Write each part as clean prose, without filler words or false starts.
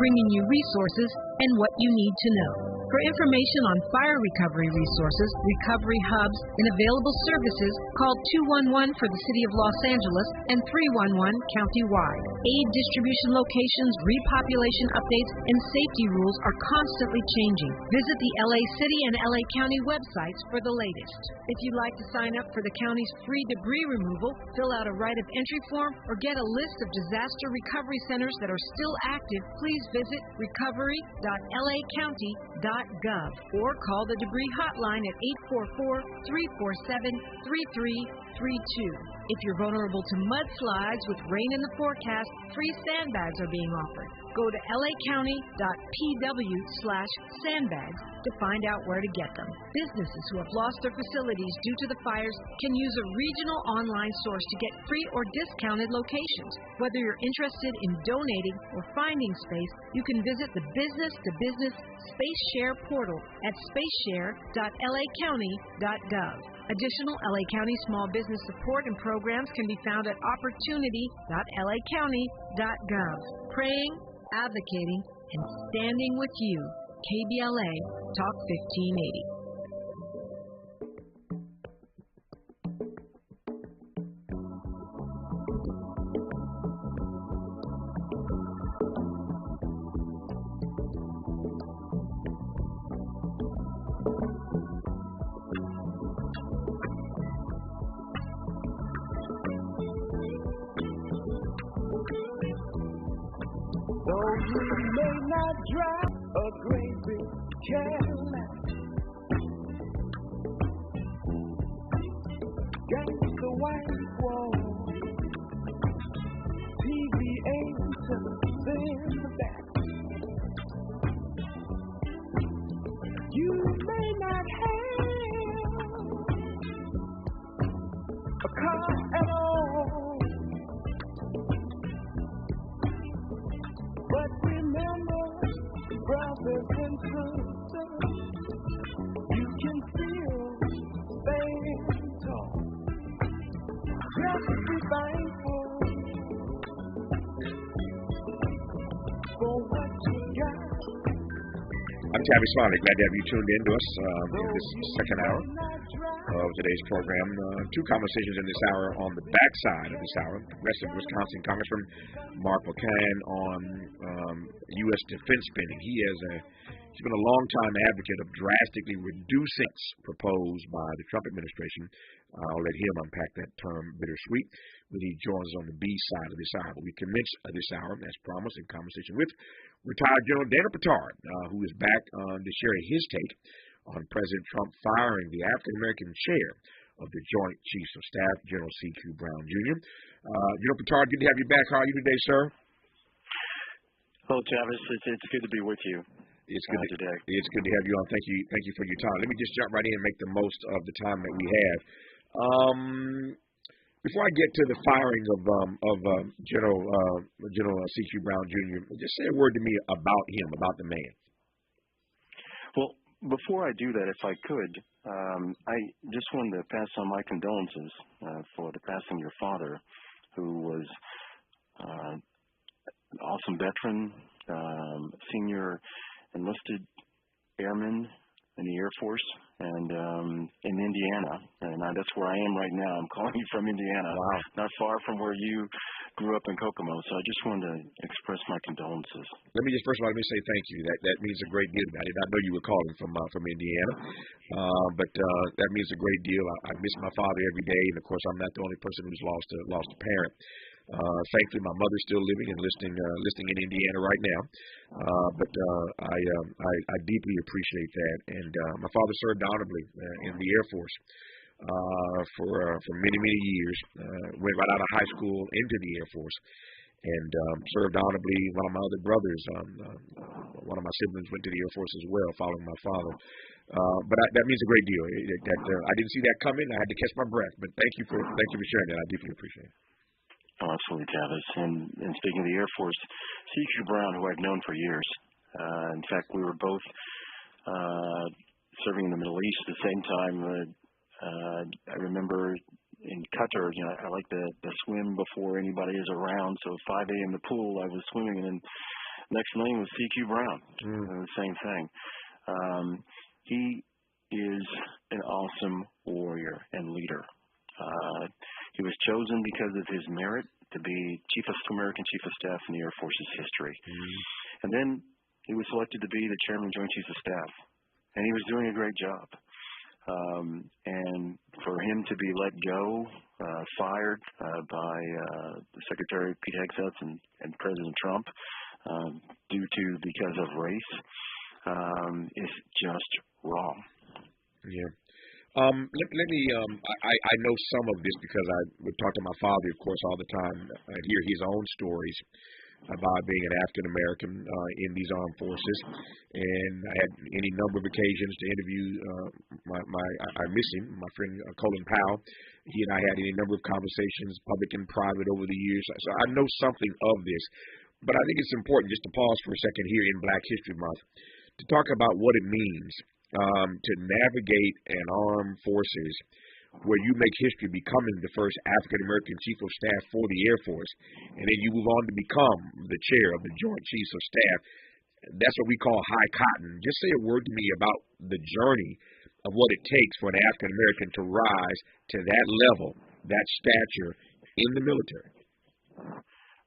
bringing you resources and what you need to know. For information on fire recovery resources, recovery hubs, and available services, call 211 for the City of Los Angeles and 311 countywide. Aid distribution locations, repopulation updates, and safety rules are constantly changing. Visit the LA City and LA County websites for the latest. If you'd like to sign up for the county's free debris removal, fill out a right of entry form, or get a list of disaster recovery centers that are still active, please visit recovery.lacounty.gov or call the debris hotline at 844-347-3332. If you're vulnerable to mudslides with rain in the forecast, free sandbags are being offered. Go to lacounty.pw/sandbags to find out where to get them. Businesses who have lost their facilities due to the fires can use a regional online source to get free or discounted locations. Whether you're interested in donating or finding space, you can visit the business-to-business Space Share portal at spaceshare.lacounty.gov. Additional LA County small business support and programs can be found at opportunity.lacounty.gov. Praying, advocating, and standing with you. KBLA Talk 1580. Though you may not drive a great big Cadillac, got the white wall, TV antennas in the back. You may not have a car at all, but remember, brothers and sisters, you can still stand tall. Just be thankful for what you got. I'm Tavis. Glad to have you tuned in to us in this second hour of today's program. Two conversations in this hour on the backside of this hour. Progressive Wisconsin Congressman Mark Pocan on U.S. defense spending. He's been a long-time advocate of drastically reducing proposed by the Trump administration. I'll let him unpack that term bittersweet when he joins us on the B side of this hour. But we commence this hour, as promised, in conversation with retired General Dana Petard, who is back to share his take on President Trump firing the African-American chair of the Joint Chiefs of Staff, General C.Q. Brown Jr. General Petard, good to have you back. How are you today, sir? Hello, Tavis. It's good to be with you. It's good today. It's good to have you on. Thank you for your time. Let me just jump right in and make the most of the time that we have. Before I get to the firing of General C.Q. Brown Jr., just say a word to me about him, about the man. Well, before I do that, if I could, I just wanted to pass on my condolences for the passing of your father, who was an awesome veteran, senior enlisted airman in the Air Force, and in Indiana. And that's where I am right now. I'm calling you from Indiana, wow. Not far from where you grew up in Kokomo. So I just wanted to express my condolences. Let me just first of all say thank you. That means a great deal. I did not know you were calling from Indiana, but that means a great deal. I miss my father every day, and of course I'm not the only person who's lost a parent. Thankfully, my mother's still living and listening in Indiana right now. But I deeply appreciate that. And my father served honorably in the Air Force for many years. Went right out of high school into the Air Force and served honorably. One of my other brothers, one of my siblings, went to the Air Force as well, following my father. But that means a great deal. I didn't see that coming. I had to catch my breath. But thank you for sharing that. I deeply appreciate it. Oh, absolutely, Tavis. And speaking of the Air Force, C.Q. Brown, who I've known for years. In fact, we were both serving in the Middle East at the same time. I remember in Qatar, I like to swim before anybody is around. So at 5 a.m. in the pool, I was swimming, and then Next name was C.Q. Brown. The same thing. He is an awesome warrior and leader. He was chosen because of his merit to be American Chief of Staff in the Air Force's history. And then he was selected to be the Chairman of Joint Chiefs of Staff. And he was doing a great job. And for him to be let go, fired by Secretary Pete Hegseth and President Trump because of race is just wrong. Yeah. Let me. I know some of this because I would talk to my father, of course, all the time. I'd hear his own stories about being an African American in these armed forces, and I had any number of occasions to interview I miss him, my friend Colin Powell. He and I had any number of conversations, public and private, over the years. So I know something of this, but I think it's important just to pause for a second here in Black History Month to talk about what it means to navigate an armed forces where you make history becoming the first African-American Chief of Staff for the Air Force, and then you move on to become the chair of the Joint Chiefs of Staff. That's what we call high cotton. Just say a word to me about the journey of what it takes for an African-American to rise to that level, that stature in the military.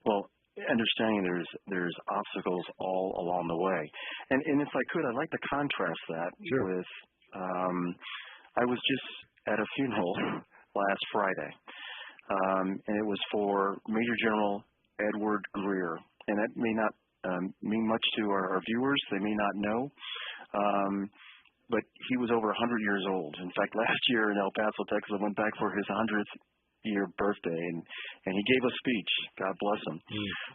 Well, understanding there's obstacles all along the way. And if I could, I'd like to contrast that with I was just at a funeral last Friday, and it was for Major General Edward Greer. And that may not mean much to our viewers. They may not know. But he was over 100 years old. In fact, last year in El Paso, Texas, I went back for his 100th year birthday, and he gave a speech. God bless him.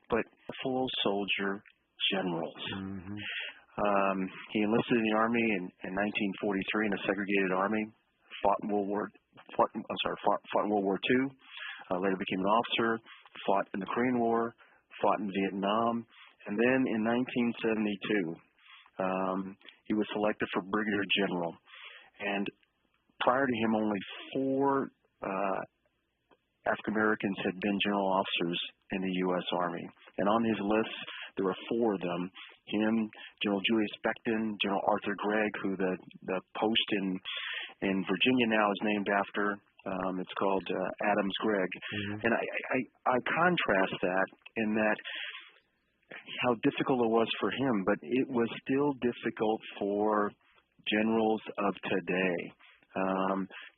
But full soldier generals. He enlisted in the Army in 1943 in a segregated army. Fought in World War II. Later became an officer. Fought in the Korean War. Fought in Vietnam, and then in 1972, he was selected for Brigadier General. And prior to him, only 4 African Americans had been general officers in the U.S. Army. And on his list, there were 4 of them. Him, General Julius Beckton, General Arthur Gregg, who the post in Virginia now is named after. It's called Adams Gregg. And I contrast that in that how difficult it was for him, but it was still difficult for generals of today.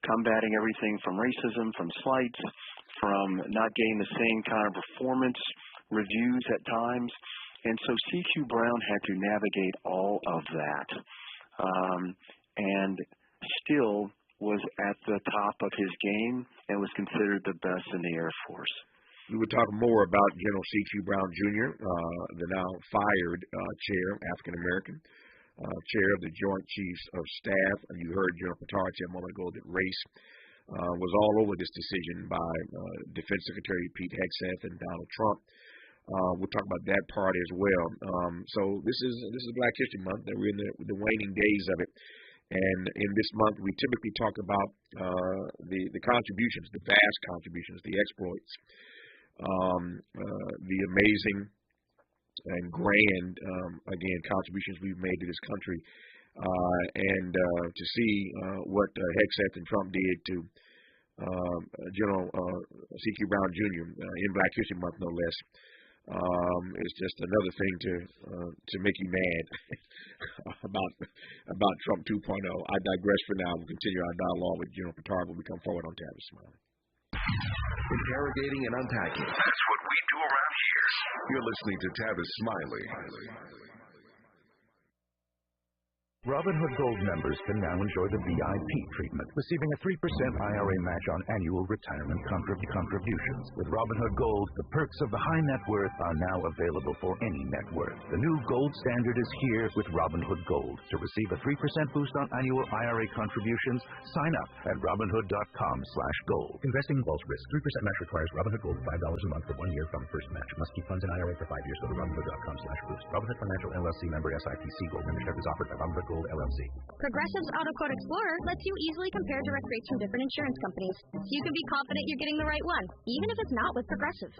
Combating everything from racism, from slights, from not getting the same kind of performance reviews at times. And so C.Q. Brown had to navigate all of that, and still was at the top of his game and was considered the best in the Air Force. We would talk more about General C.Q. Brown Jr., the now fired chair, African-American, chair of the Joint Chiefs of Staff. And you heard General Petard say a moment ago that race was all over this decision by Defense Secretary Pete Hegseth and Donald Trump. We'll talk about that part as well. So this is Black History Month. We're in the waning days of it. And in this month, we typically talk about the contributions, the vast contributions, the exploits, the amazing and grand, again, contributions we've made to this country. And to see what Hegseth and Trump did to General C.Q. Brown Jr. In Black History Month, no less. It's just another thing to make you mad about Trump 2.0. I digress for now. We'll continue our dialogue with General Petard when we come forward on Tavis, Smiley. Interrogating and unpacking. That's what we do around here. You're listening to Tavis Smiley. Robinhood Gold members can now enjoy the VIP treatment, receiving a 3% IRA match on annual retirement contributions. With Robinhood Gold, the perks of the high net worth are now available for any net worth. The new gold standard is here with Robinhood Gold. To receive a 3% boost on annual IRA contributions, sign up at Robinhood.com/gold. Investing involves risk. 3% match requires Robinhood Gold $5 a month for 1 year from first match. Must keep funds in IRA for 5 years. Go to Robinhood.com/boost. Robinhood Financial LLC member SIPC. Gold membership is offered by Robinhood Gold, LLC. Progressive's Auto Quote Explorer lets you easily compare direct rates from different insurance companies, so you can be confident you're getting the right one, even if it's not with Progressive.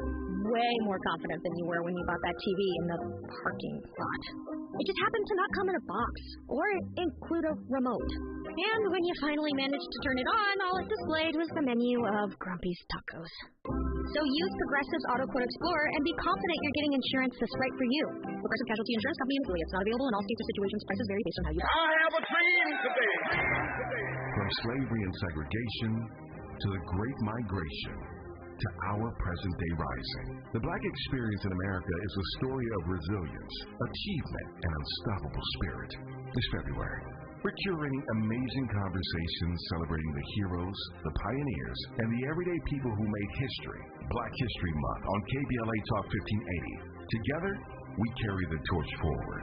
Way more confident than you were when you bought that TV in the parking lot. It just happened to not come in a box or include a remote. And when you finally managed to turn it on, all it displayed was the menu of Grumpy's Tacos. So use Progressive's Auto Quote Explorer and be confident you're getting insurance that's right for you. Progressive Casualty Insurance Company and affiliates. Not available in all states or situations. Prices vary based on how you... I have a dream today. From slavery and segregation to the Great Migration to our present-day rising, the Black experience in America is a story of resilience, achievement, and unstoppable spirit. This February, we're curating amazing conversations celebrating the heroes, the pioneers, and the everyday people who made history. Black History Month on KBLA Talk 1580. Together, we carry the torch forward.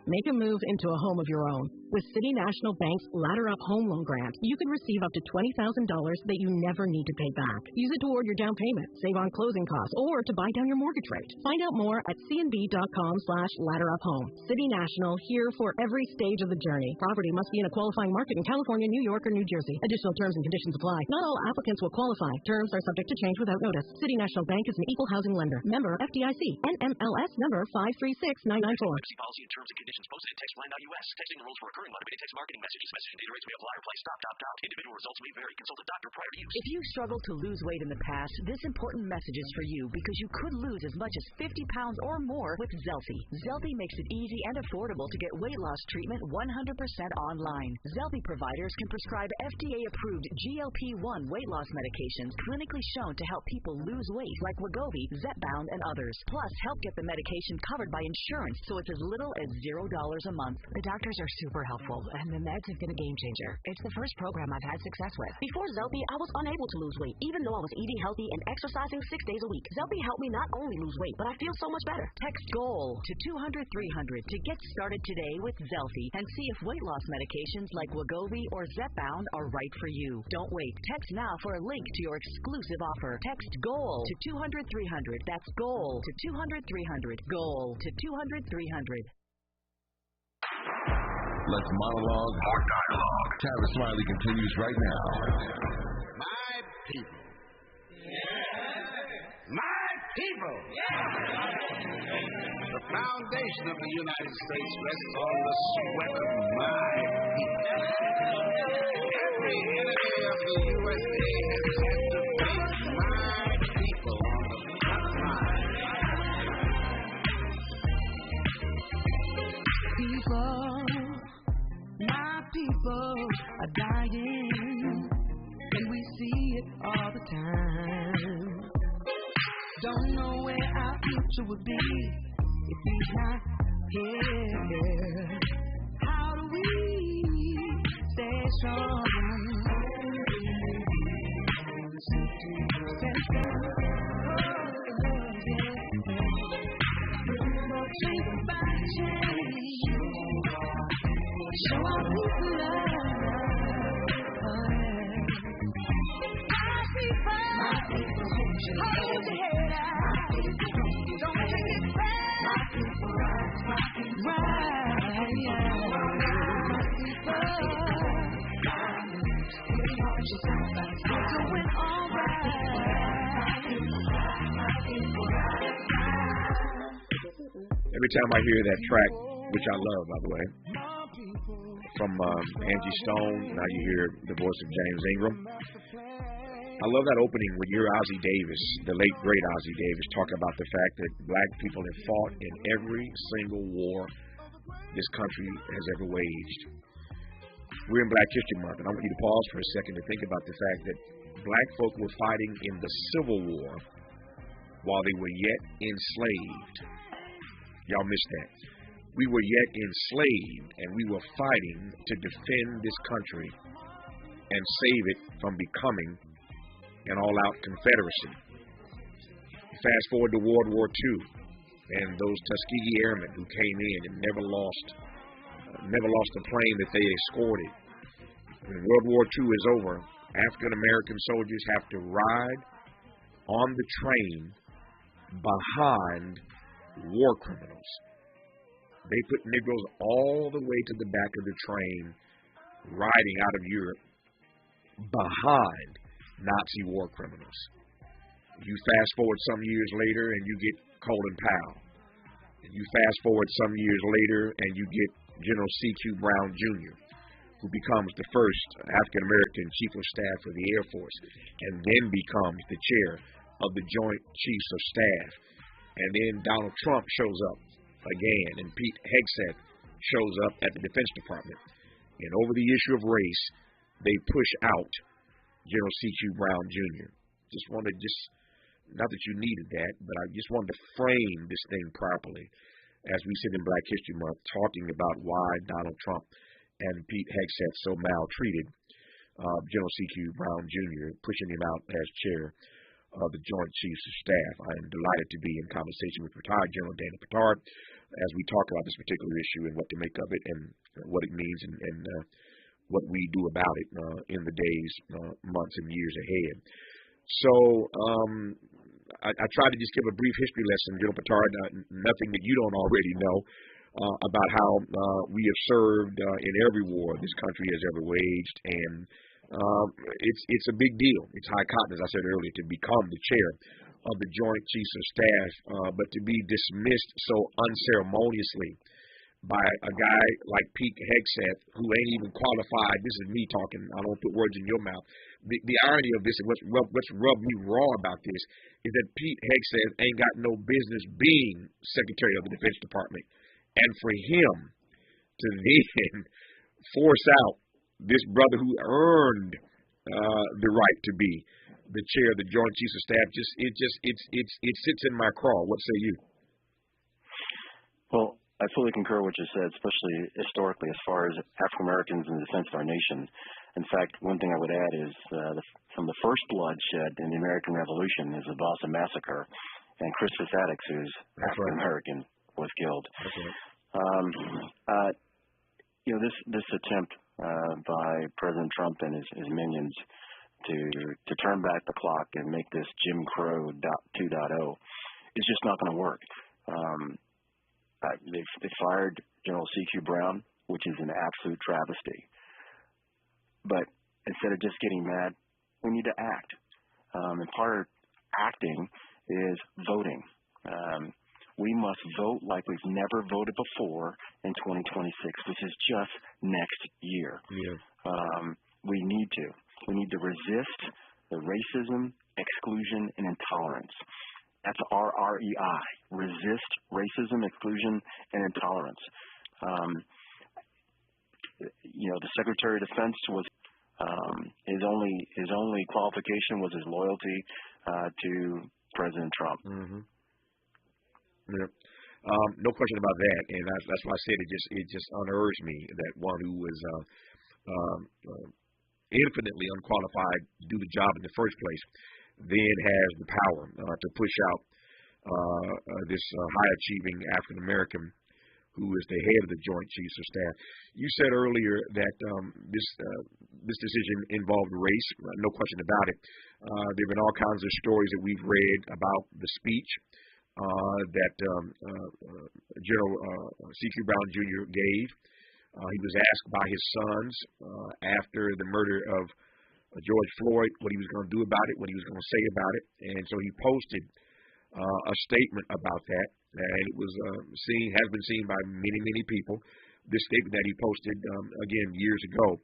Make a move into a home of your own. With City National Bank's Ladder Up Home Loan Grant, you can receive up to $20,000 that you never need to pay back. Use it toward your down payment, save on closing costs, or to buy down your mortgage rate. Find out more at cnb.com/ladderuphome. City National, here for every stage of the journey. Property must be in a qualifying market in California, New York, or New Jersey. Additional terms and conditions apply. Not all applicants will qualify. Terms are subject to change without notice. City National Bank is an equal housing lender. Member FDIC. NMLS number 536994. See policy and terms and conditions posted at textline.us. Texting the rules for recurring automated text marketing messages. Message and data rates may apply or play. Stop, opt out. Individual results may vary. Consult a doctor prior to use. If you struggled to lose weight in the past, this important message is for you because you could lose as much as 50 pounds or more with Zelfie. Zelfie makes it easy and affordable to get weight loss treatment 100% online. Zelfie providers can prescribe FDA-approved GLP-1 weight loss medications clinically shown to help people lose weight like Wegovy, Zepbound, and others. Plus, help get the medication covered by insurance so it's as little as $0 a month. The doctors are super helpful, and the meds have been a game changer. It's the first program I've had success with. Before Zelfie, I was unable to lose weight, even though I was eating healthy and exercising 6 days a week. Zelfie helped me not only lose weight, but I feel so much better. Text GOAL to 200-300 to get started today with Zelfie and see if weight loss medications like Wegovy or Zepbound are right for you. Don't wait. Text now for a link to your exclusive offer. Text GOAL to 200-300. That's GOAL to 200-300. GOAL to 200-300. Let's monologue or dialogue. Tavis Smiley continues right now. My people. My people. The foundation of the United States rests on the sweat of my people. Every enemy of the USA has had to face my people on the front line. People, my people are dying, and we see it all the time. Don't know where our future would be if he's not here. How do we stay strong? Think about change. Show our people love. My people, hold your head out. Don't take it back. My people, right. It's doing all right. Every time I hear that track, which I love, by the way, from Angie Stone, now you hear the voice of James Ingram. I love that opening when you're Ozzie Davis, the late, great Ozzie Davis, talking about the fact that black people have fought in every single war this country has ever waged. We're in Black History Month, and I want you to pause for a second to think about the fact that black folk were fighting in the Civil War while they were yet enslaved. Y'all missed that. We were yet enslaved, and we were fighting to defend this country and save it from becoming an all-out Confederacy. Fast forward to World War II, and those Tuskegee Airmen who came in and never lost a plane that they escorted. When World War II is over, African-American soldiers have to ride on the train behind war criminals. They put Negroes all the way to the back of the train, riding out of Europe behind Nazi war criminals. You fast forward some years later and you get Colin Powell. And you fast forward some years later and you get General C.Q. Brown Jr., who becomes the first African-American Chief of Staff for the Air Force and then becomes the chair of the Joint Chiefs of Staff. And then Donald Trump shows up again, and Pete Hegseth shows up at the Defense Department. And over the issue of race, they push out General C.Q. Brown Jr. Not that you needed that, but I just wanted to frame this thing properly as we sit in Black History Month talking about why Donald Trump and Pete Hegseth so maltreated General C.Q. Brown Jr., pushing him out as chair of the Joint Chiefs of Staff. I am delighted to be in conversation with retired General Dana Petard as we talk about this particular issue and what to make of it and what it means and what we do about it in the days, months, and years ahead. So I try to just give a brief history lesson, General Petard, nothing that you don't already know, about how we have served in every war this country has ever waged, and it's a big deal. It's high cotton, as I said earlier, to become the chair of the Joint Chiefs of Staff, but to be dismissed so unceremoniously by a guy like Pete Hegseth, who ain't even qualified. This is me talking. I don't put words in your mouth. The irony of this and what's rubbed me raw about this is that Pete Hegseth ain't got no business being Secretary of the Defense Department. And for him to then force out this brother who earned the right to be the chair of the Joint Chiefs of Staff, it sits in my craw. What say you? Well, I fully concur with what you said, especially historically as far as African Americans in the defense of our nation. In fact, one thing I would add is from the first bloodshed in the American Revolution is the Boston Massacre, and Crispus Attucks, who's African American, was killed. This attempt by President Trump and his minions to turn back the clock and make this Jim Crow 2.0 is just not going to work. They fired General C.Q. Brown, which is an absolute travesty. But instead of just getting mad, we need to act. And part of acting is voting. We must vote like we've never voted before in 2026, which is just next year. Yeah. We need to resist the racism, exclusion, and intolerance. That's RREI, resist racism, exclusion, and intolerance. The Secretary of Defense was his only qualification was his loyalty to President Trump. Mm-hmm. Yeah. No question about that, and that's why I said it just unnerves me that one who was infinitely unqualified to do the job in the first place then has the power to push out this high-achieving African American who is the head of the Joint Chiefs of Staff. You said earlier that this decision involved race. No question about it. There have been all kinds of stories that we've read about the speech that General C.Q. Brown Jr. gave. He was asked by his sons after the murder of George Floyd what he was going to do about it, what he was going to say about it, and so he posted a statement about that, and it was has been seen by many people. This statement that he posted again years ago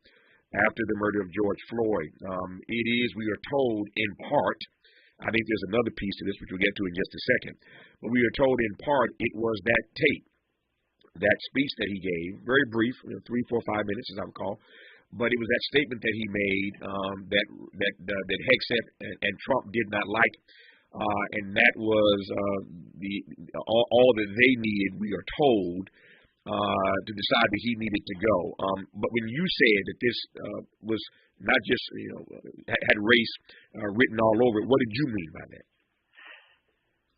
after the murder of George Floyd. It is, we are told in part, I think there's another piece to this which we'll get to in just a second, but we are told in part it was that tape, that speech that he gave, very brief, 3, 4, 5 minutes as I recall, but it was that statement that he made that Hegseth and Trump did not like, and that was all that they needed, we are told, to decide that he needed to go. But when you said that this was not just had race written all over it, what did you mean by that?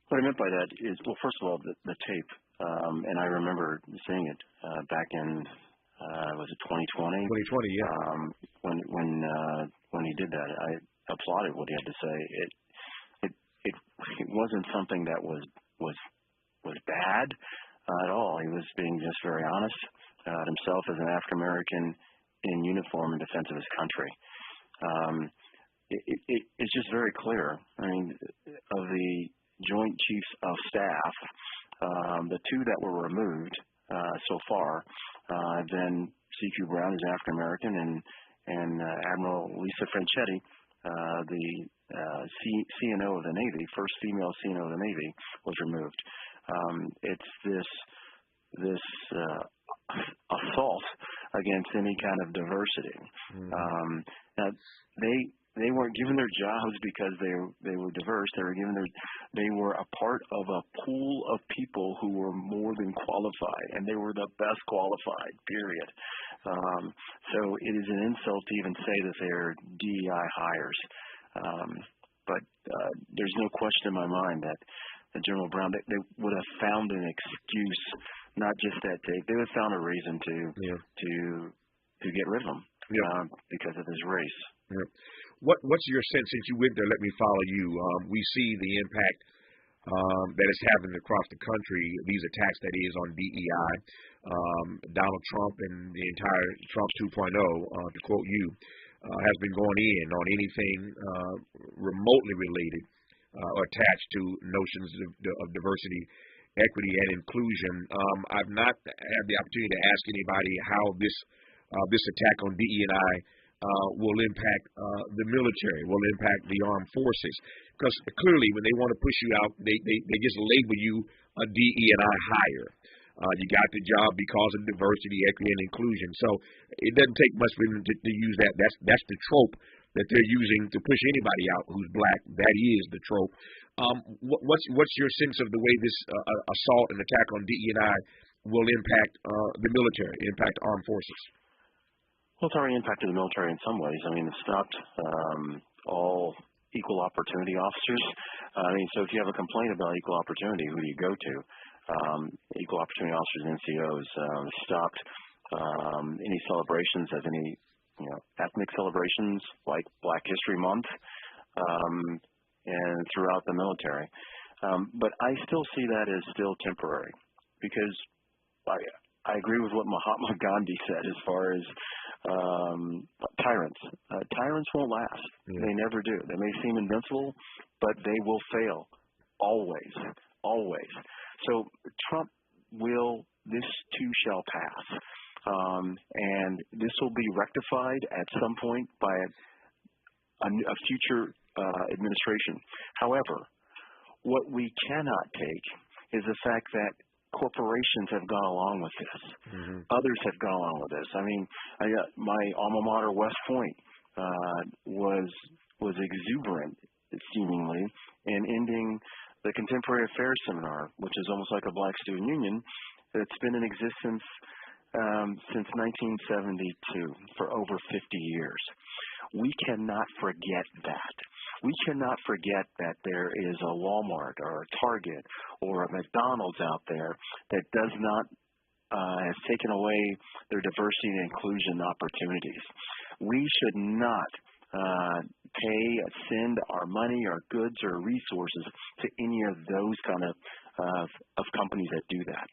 What I meant by that is, well, first of all, the tape, and I remember seeing it back in was it 2020? 2020, yeah. When he did that, I applauded what he had to say. It wasn't something that was bad. at all. He was being just very honest about himself as an African American in uniform in defense of his country. It's just very clear. I mean, of the Joint Chiefs of Staff, the two that were removed so far have been C.Q. Brown, who's African American, and Admiral Lisa Franchetti, the CNO of the Navy, first female CNO of the Navy, was removed. It's this assault against any kind of diversity. Now, they weren't given their jobs because they were diverse. They were a part of a pool of people who were more than qualified, and they were the best qualified, period. So it is an insult to even say that they're DEI hires. But there's no question in my mind that General Brown, they would have found an excuse, not just that tape. They would have found a reason to get rid of him because of his race. Yeah. What's your sense, since you went there, let me follow you. We see the impact that it's having across the country, these attacks, that is, on DEI. Donald Trump and the entire Trump 2.0, to quote you, has been going in on anything remotely related or attached to notions of diversity, equity, and inclusion. I've not had the opportunity to ask anybody how this attack on DE&I will impact the military, will impact the armed forces. Because clearly, when they want to push you out, they just label you a DE&I hire. You got the job because of diversity, equity, and inclusion. So it doesn't take much for them to use that. That's the trope that they're using to push anybody out who's black. That is the trope. What's your sense of the way this assault and attack on DE&I will impact the military, impact armed forces? Well, it's already impacted the military in some ways. I mean, it stopped all equal opportunity officers. So if you have a complaint about equal opportunity, who do you go to? Equal opportunity officers and NCOs stopped any celebrations of any ethnic celebrations like Black History Month and throughout the military. But I still see that as still temporary because I agree with what Mahatma Gandhi said as far as tyrants. Tyrants won't last. Yeah. They never do. They may seem invincible, but they will fail. Always. Always. So Trump this too shall pass. And this will be rectified at some point by a future administration. However, what we cannot take is the fact that corporations have gone along with this. Mm-hmm. Others have gone along with this. I mean, my alma mater, West Point, was exuberant, seemingly, in ending the Contemporary Affairs Seminar, which is almost like a black student union that's been in existence since 1972, for over 50 years. We cannot forget that. We cannot forget that there is a Walmart or a Target or a McDonald's out there that does not has taken away their diversity and inclusion opportunities. We should not send our money, our goods, or resources to any of those kind of companies that do that.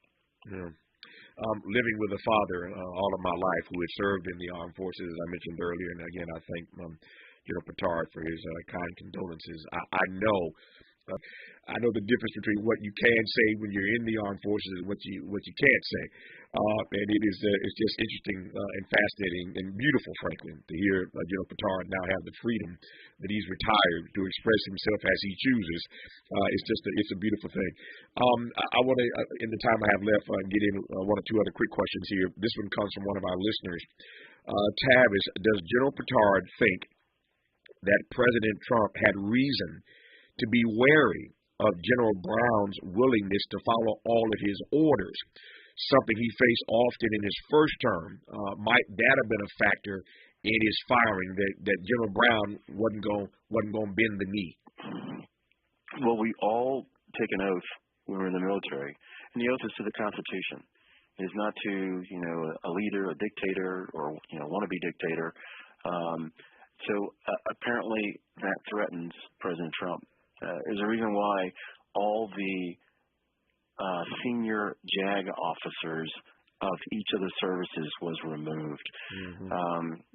Yeah. Living with a father all of my life who had served in the armed forces, as I mentioned earlier, and again, I thank General Petard for his kind condolences. I know the difference between what you can say when you're in the armed forces and what you can't say, and it's just interesting and fascinating and beautiful, frankly, to hear General Petard now have the freedom that he's retired to express himself as he chooses. It's a beautiful thing. I want to, in the time I have left, get in one or two other quick questions here. This one comes from one of our listeners. Tavis, does General Petard think that President Trump had reason to be wary of General Brown's willingness to follow all of his orders, something he faced often in his first term? Might that have been a factor in his firing, that General Brown wasn't going to bend the knee? Well, we all take an oath when we're in the military, and the oath is to the Constitution. It is not to a leader, a dictator, or wannabe dictator. So apparently that threatens President Trump. There's a reason why all the senior JAG officers of each of the services was removed.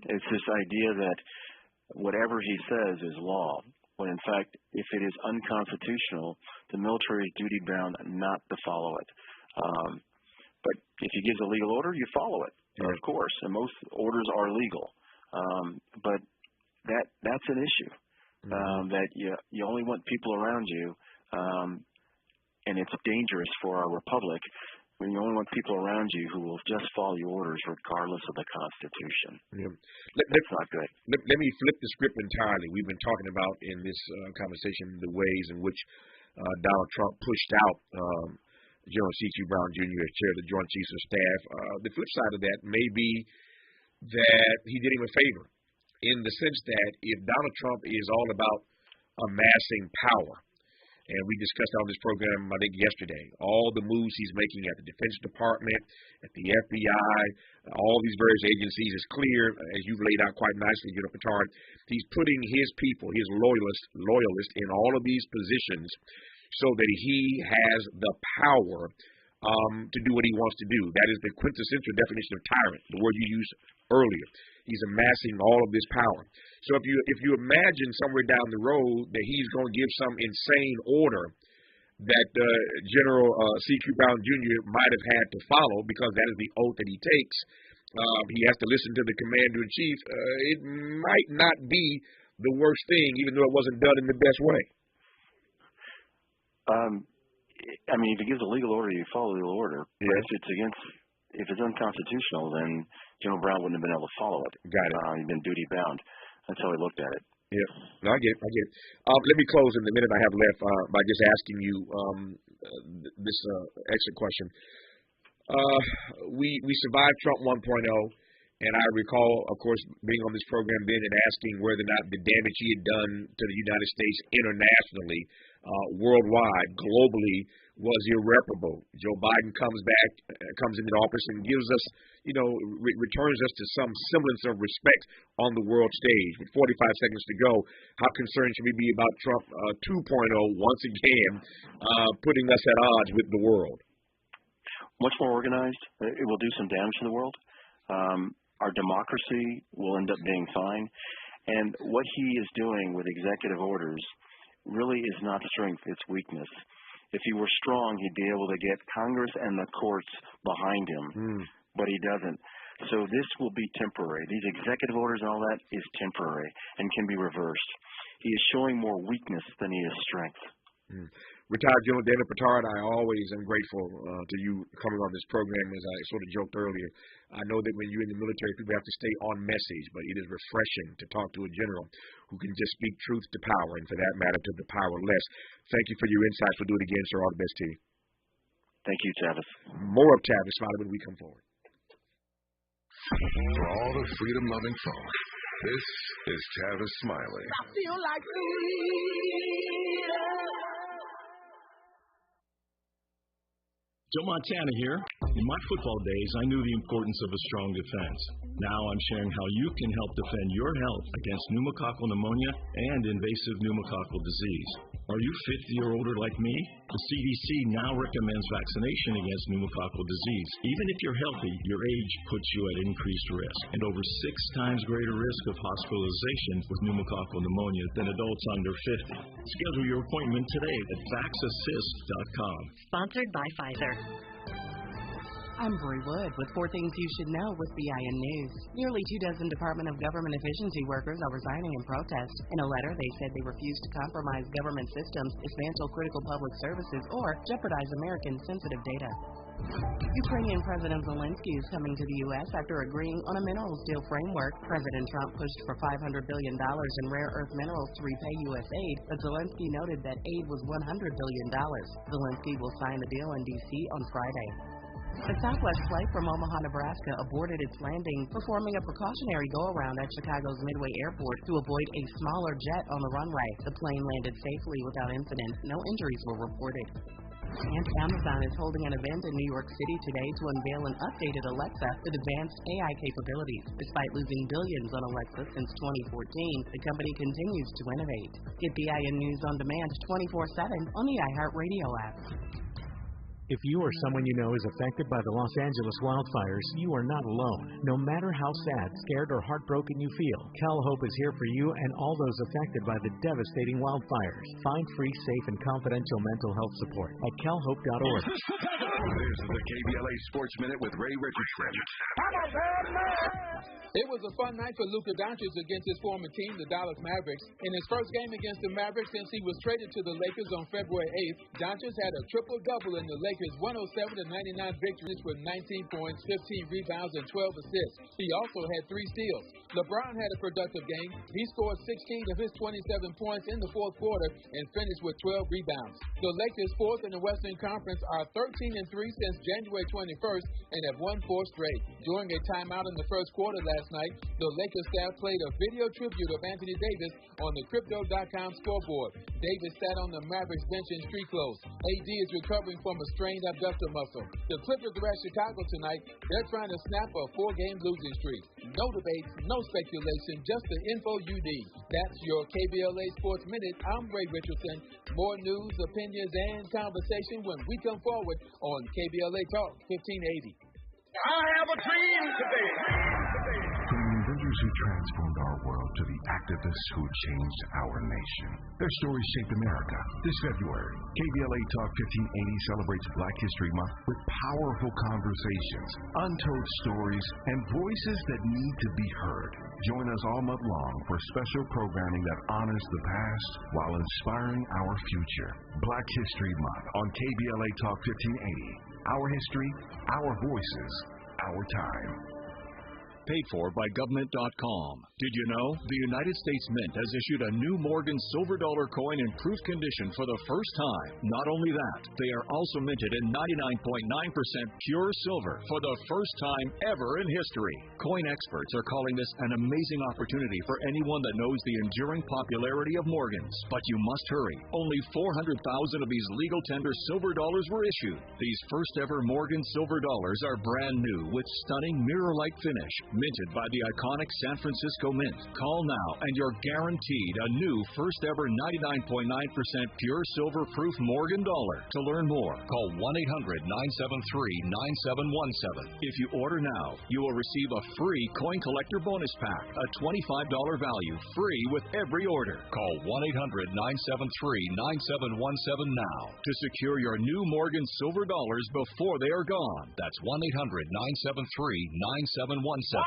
It's this idea that whatever he says is law, when in fact, if it is unconstitutional, the military is duty-bound not to follow it. But if he gives a legal order, you follow it, of course, and most orders are legal. But that's an issue, that you only want people around you, and it's dangerous for our republic when you only want people around you who will just follow your orders regardless of the Constitution. That's not good. Let me flip the script entirely. We've been talking about in this conversation the ways in which Donald Trump pushed out General C.Q. Brown Jr. as chair of the Joint Chiefs of Staff. The flip side of that may be that he did him a favor in the sense that if Donald Trump is all about amassing power, and we discussed on this program, I think, yesterday, all the moves he's making at the Defense Department, at the FBI, all these various agencies is clear, as you've laid out quite nicely, General Petard. He's putting his people, his loyalists in all of these positions so that he has the power to do what he wants to do. That is the quintessential definition of tyrant, the word you used earlier. He's amassing all of this power. So if you imagine somewhere down the road that he's going to give some insane order that General C.Q. Brown Jr. might have had to follow because that is the oath that he takes, he has to listen to the commander-in-chief, it might not be the worst thing, even though it wasn't done in the best way. I mean, if he gives a legal order, you follow the legal order. But if it's unconstitutional, then General Brown wouldn't have been able to follow it. Got it. He'd been duty bound. That's how he looked at it. Yeah, no, I get it. Let me close in the minute I have left by just asking you this exit question. We survived Trump 1.0, and I recall, of course, being on this program then and asking whether or not the damage he had done to the United States internationally, worldwide, globally, was irreparable. Joe Biden comes into office and gives us, returns us to some semblance of respect on the world stage. With 45 seconds to go, how concerned should we be about Trump 2.0 once again, putting us at odds with the world? Much more organized. It will do some damage to the world. Our democracy will end up being fine. And what he is doing with executive orders really is not strength, it's weakness. If he were strong, he'd be able to get Congress and the courts behind him, but he doesn't. So this will be temporary. These executive orders and all that is temporary and can be reversed. He is showing more weakness than he is strength. Retired General David Petard, I always am grateful to you coming on this program. As I sort of joked earlier, I know that when you're in the military, people have to stay on message, but it is refreshing to talk to a general who can just speak truth to power, and for that matter, to the powerless. Thank you for your insights. We'll do it again, sir. All the best to you. Thank you, Tavis. More of Tavis, Smiley, when we come forward. For all the freedom-loving folk, this is Tavis Smiley. I feel like freedom. Joe Montana here. In my football days, I knew the importance of a strong defense. Now I'm sharing how you can help defend your health against pneumococcal pneumonia and invasive pneumococcal disease. Are you 50 or older like me? The CDC now recommends vaccination against pneumococcal disease. Even if you're healthy, your age puts you at increased risk and over 6 times greater risk of hospitalization with pneumococcal pneumonia than adults under 50. Schedule your appointment today at vaxassist.com. Sponsored by Pfizer. I'm Bree Wood with 4 things you should know with BIN News. Nearly 24 Department of Government Efficiency workers are resigning in protest. In a letter, they said they refuse to compromise government systems, dismantle critical public services, or jeopardize American sensitive data. Ukrainian President Zelensky is coming to the U.S. after agreeing on a minerals deal framework. President Trump pushed for $500 billion in rare earth minerals to repay U.S. aid, but Zelensky noted that aid was $100 billion. Zelensky will sign the deal in D.C. on Friday. A Southwest flight from Omaha, Nebraska aborted its landing, performing a precautionary go-around at Chicago's Midway Airport to avoid a smaller jet on the runway. The plane landed safely without incident. No injuries were reported. And Amazon is holding an event in New York City today to unveil an updated Alexa with advanced AI capabilities. Despite losing billions on Alexa since 2014, the company continues to innovate. Get BIN News on demand 24/7 on the iHeartRadio app. If you or someone you know is affected by the Los Angeles wildfires, you are not alone. No matter how sad, scared, or heartbroken you feel, Cal Hope is here for you and all those affected by the devastating wildfires. Find free, safe, and confidential mental health support at calhope.org. This is the KBLA Sports Minute with Ray Richardson. It was a fun night for Luka Doncic against his former team, the Dallas Mavericks. In his first game against the Mavericks since he was traded to the Lakers on February 8th, Doncic had a triple-double in the Lakers' 107-99 victory with 19 points, 15 rebounds, and 12 assists. He also had 3 steals. LeBron had a productive game. He scored 16 of his 27 points in the fourth quarter and finished with 12 rebounds. The Lakers, fourth in the Western Conference, are 13-3 since January 21st and have won 4 straight. During a timeout in the first quarter last night, the Lakers staff played a video tribute of Anthony Davis on the Crypto.com scoreboard. Davis sat on the Mavericks bench in street clothes. AD is recovering from a strained abductor muscle. The Clippers are at Chicago tonight. They're trying to snap a 4-game losing streak. No debates, no speculation, just the info you need. That's your KBLA Sports Minute. I'm Ray Richardson. More news, opinions, and conversation when we come forward on KBLA Talk 1580. I have a dream today. From the inventors who transformed our world to the activists who changed our nation, their stories shaped America. This February, KBLA Talk 1580 celebrates Black History Month with powerful conversations, untold stories, and voices that need to be heard. Join us all month long for special programming that honors the past while inspiring our future. Black History Month on KBLA Talk 1580. Our history, our voices, our time. Paid for by government.com. Did you know the United States Mint has issued a new Morgan silver dollar coin in proof condition for the first time? Not only that, they are also minted in 99.9% pure silver for the first time ever in history. Coin experts are calling this an amazing opportunity for anyone that knows the enduring popularity of Morgans. But you must hurry. Only 400,000 of these legal tender silver dollars were issued. These first ever Morgan silver dollars are brand new with stunning mirror-like finish. Minted by the iconic San Francisco Mint. Call now and you're guaranteed a new first ever 99.9% pure silver proof Morgan dollar. To learn more, call 1-800-973-9717. If you order now, you will receive a free coin collector bonus pack, a $25 value, free with every order. Call 1-800-973-9717 now to secure your new Morgan silver dollars before they are gone. That's 1-800-973-9717.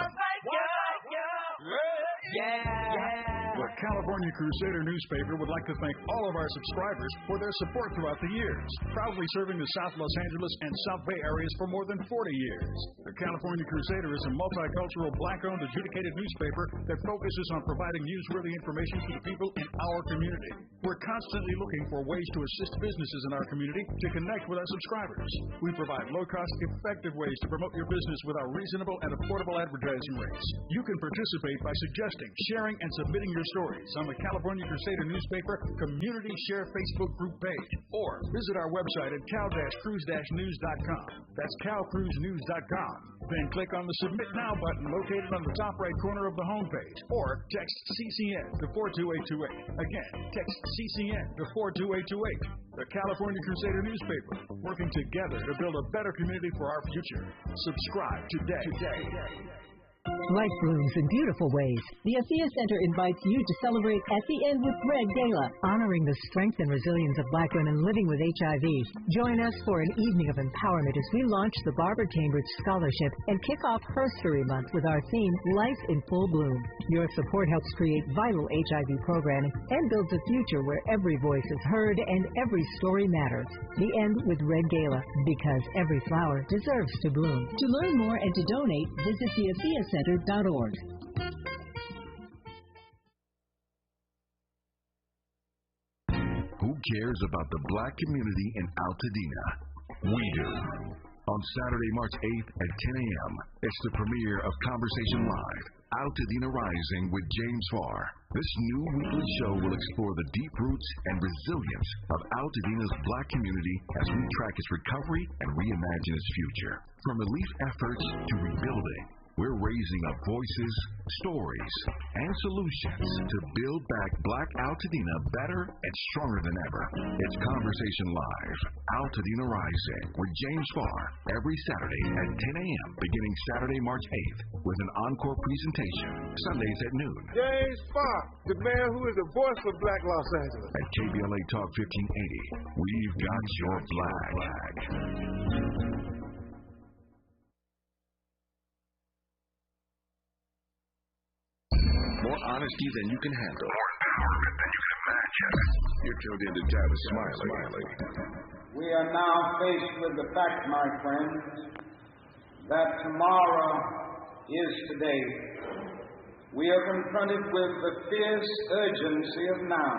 The California Crusader newspaper would like to thank all of our subscribers for their support throughout the years, proudly serving the South Los Angeles and South Bay areas for more than 40 years. The California Crusader is a multicultural, black-owned, adjudicated newspaper that focuses on providing newsworthy information to the people in our community. We're constantly looking for ways to assist businesses in our community to connect with our subscribers. We provide low-cost, effective ways to promote your business with our reasonable and affordable advertising rates. You can participate by suggesting, sharing, and submitting your stories on the California Crusader newspaper Community Share Facebook group page, or visit our website at cal-cruise-news.com. That's calcruisenews.com. Then click on the Submit Now button located on the top right corner of the homepage, or text CCN to 42828. Again, text CCN to 42828. The California Crusader newspaper, working together to build a better community for our future. Subscribe today. Life blooms in beautiful ways. The Athea Center invites you to celebrate At the End with Red Gala, honoring the strength and resilience of Black women living with HIV. Join us for an evening of empowerment as we launch the Barbara Cambridge Scholarship and kick off Herstory Month with our theme, Life in Full Bloom. Your support helps create vital HIV programming and builds a future where every voice is heard and every story matters. The End with Red Gala, because every flower deserves to bloom. To learn more and to donate, visit theatheacenter.org. Who cares about the Black community in Altadena? We do. On Saturday, March 8th at 10 a.m., it's the premiere of Conversation Live, Altadena Rising with James Farr. This new weekly show will explore the deep roots and resilience of Altadena's Black community as we track its recovery and reimagine its future. From relief efforts to rebuilding, We're raising up voices, stories, and solutions to build back Black Altadena better and stronger than ever. It's Conversation Live, Altadena Rising, with James Farr, every Saturday at 10 a.m., beginning Saturday, March 8th, with an encore presentation, Sundays at noon. James Farr, the man who is the voice of Black Los Angeles. At KBLA Talk 1580, we've got your flag. More honesty than you can handle. More empowerment than you can imagine. You're tuned into Tavis Smiley. We are now faced with the fact, my friends, that tomorrow is today. We are confronted with the fierce urgency of now.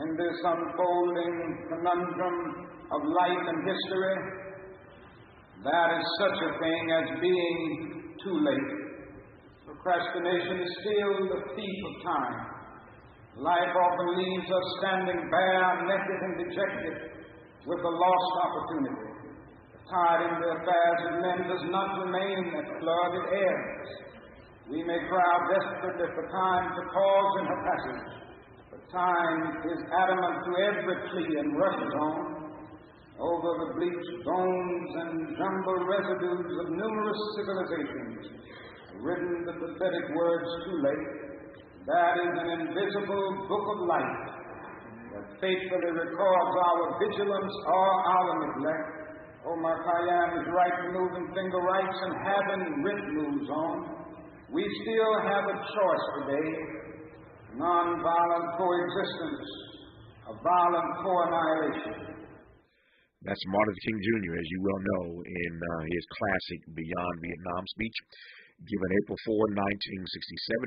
In this unfolding conundrum of life and history, that is such a thing as being too late. Procrastination is still the thief of time. Life often leaves us standing bare, naked, and dejected with a lost opportunity. The tide in the affairs of men does not remain at flood, it ebbs. We may cry out desperately for time to pause in her passage, but time is adamant to every plea and rushes on over the bleached bones and jumbled residues of numerous civilizations. Written the pathetic words too late. That is an invisible book of life that faithfully records our vigilance or our neglect. Omar Khayyam's right moving finger writes and having writ moves on. We still have a choice today. Nonviolent coexistence, a violent co-annihilation. That's Martin Luther King Jr., as you well know, in his classic Beyond Vietnam speech, given April 4, 1967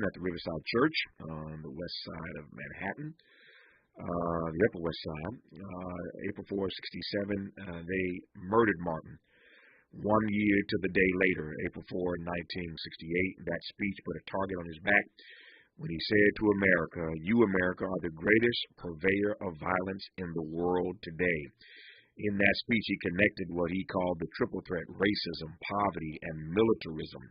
at the Riverside Church on the west side of Manhattan, the Upper West Side. April 4, 67, they murdered Martin. 1 year to the day later, April 4, 1968, that speech put a target on his back when he said to America, "You, America, are the greatest purveyor of violence in the world today." In that speech, he connected what he called the triple threat: racism, poverty, and militarism.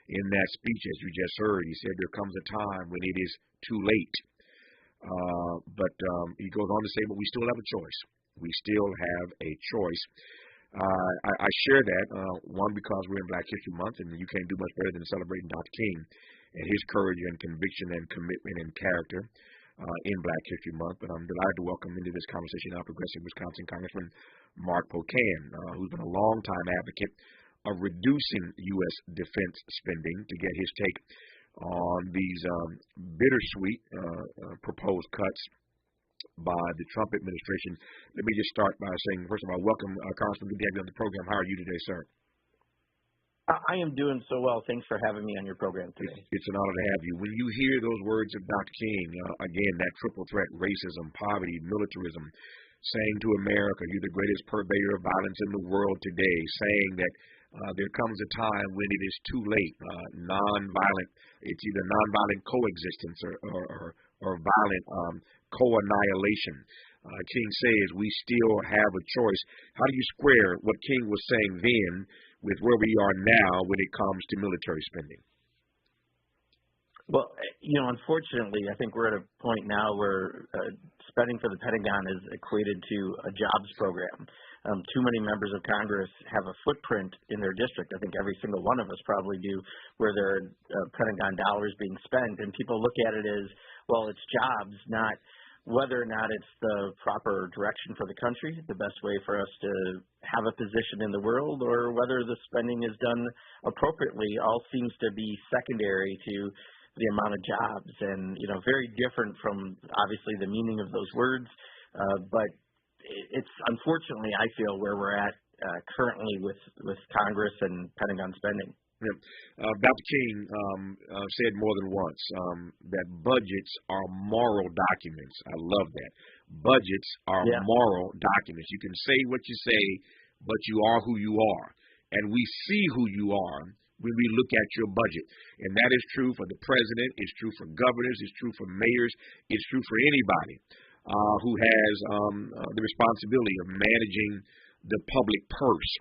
In that speech, as you just heard, he said there comes a time when it is too late. But he goes on to say, but we still have a choice. We still have a choice. I share that, one, because we're in Black History Month, and you can't do much better than celebrating Dr. King and his courage and conviction and commitment and character in Black History Month. But I'm delighted to welcome into this conversation our progressive Wisconsin Congressman Mark Pocan, who's been a long-time advocate of reducing U.S. defense spending, to get his take on these bittersweet proposed cuts by the Trump administration. Let me just start by saying, first of all, welcome, Congressman. Good to have you on the program. How are you today, sir? I am doing so well. Thanks for having me on your program today. It's an honor to have you. When you hear those words of Dr. King, again, that triple threat: racism, poverty, militarism, saying to America, you're the greatest purveyor of violence in the world today, saying that there comes a time when it is too late, nonviolent, it's either nonviolent coexistence or violent co-annihilation. King says we still have a choice. How do you square what King was saying then with where we are now when it comes to military spending? Well, unfortunately, I think we're at a point now where spending for the Pentagon is equated to a jobs program. Too many members of Congress have a footprint in their district. I think every single one of us probably do, where there are Pentagon dollars being spent, and people look at it as, well, it's jobs, not whether or not it's the proper direction for the country, the best way for us to have a position in the world, or whether the spending is done appropriately, all seems to be secondary to the amount of jobs, and very different from obviously the meaning of those words, but it's unfortunately, I feel, where we're at currently with Congress and Pentagon spending. Yeah. Dr. King said more than once that budgets are moral documents. I love that. Budgets are moral documents. You can say what you say, but you are who you are. And we see who you are when we look at your budget. And that is true for the president, it's true for governors, it's true for mayors, it's true for anybody who has the responsibility of managing the public purse.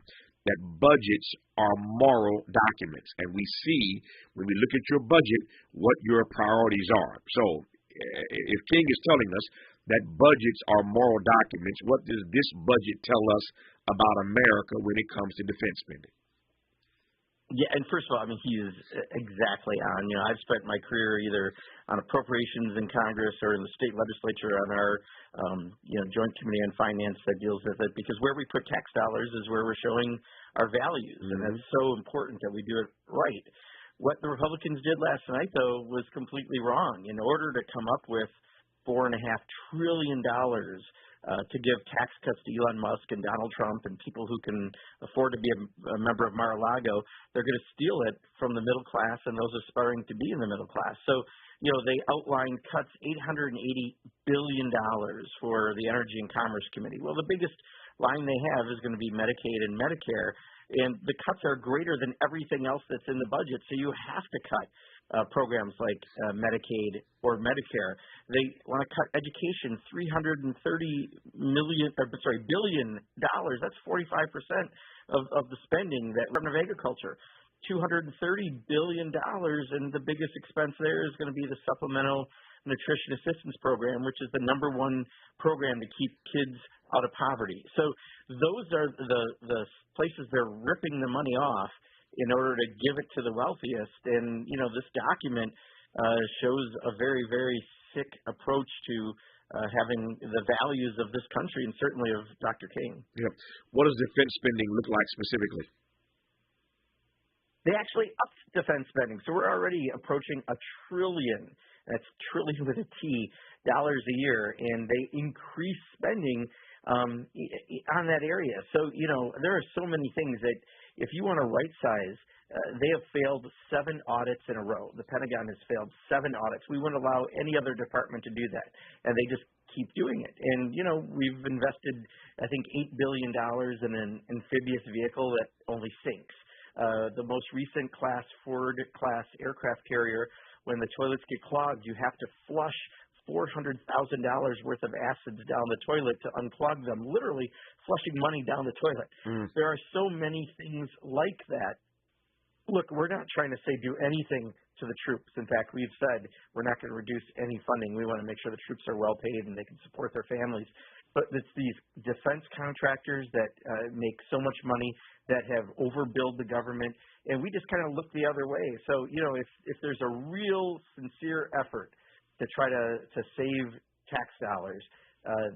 that budgets are moral documents, and we see when we look at your budget what your priorities are. So if King is telling us that budgets are moral documents, what does this budget tell us about America when it comes to defense spending? Yeah, and first of all, I mean, he is exactly on. You know, I've spent my career either on appropriations in Congress or in the state legislature on our, Joint Committee on Finance that deals with it, because where we put tax dollars is where we're showing our values, and that's so important that we do it right. What the Republicans did last night, though, was completely wrong. In order to come up with $4.5 trillion to give tax cuts to Elon Musk and Donald Trump and people who can afford to be a member of Mar-a-Lago, they're going to steal it from the middle class and those aspiring to be in the middle class. So, they outlined cuts $880 billion for the Energy and Commerce Committee. Well, the biggest line they have is going to be Medicaid and Medicare, and the cuts are greater than everything else that's in the budget, so you have to cut programs like Medicaid or Medicare. They want to cut education $330 billion. That's 45% of the spending that Department of Agriculture. $230 billion, and the biggest expense there is going to be the Supplemental Nutrition Assistance Program, which is the number one program to keep kids out of poverty. So those are the places they're ripping the money off in order to give it to the wealthiest. And, this document shows a very, very sick approach to having the values of this country and certainly of Dr. King. Yeah. What does defense spending look like specifically? They actually upped defense spending. So we're already approaching $1 trillion. That's trillion with a T, dollars a year. And they increase spending on that area. So, there are so many things that if you want to right size, they have failed 7 audits in a row. The Pentagon has failed 7 audits. We wouldn't allow any other department to do that. And they just keep doing it. And, we've invested, I think, $8 billion in an amphibious vehicle that only sinks. The most recent Ford-class aircraft carrier, when the toilets get clogged, you have to flush $400,000 worth of acids down the toilet to unclog them, literally flushing money down the toilet. There are so many things like that. Look, we're not trying to say do anything to the troops. In fact, we've said we're not going to reduce any funding. We want to make sure the troops are well paid and they can support their families. But it's these defense contractors that make so much money that have overbilled the government, and we just kind of look the other way. So, if there's a real sincere effort to try to save tax dollars,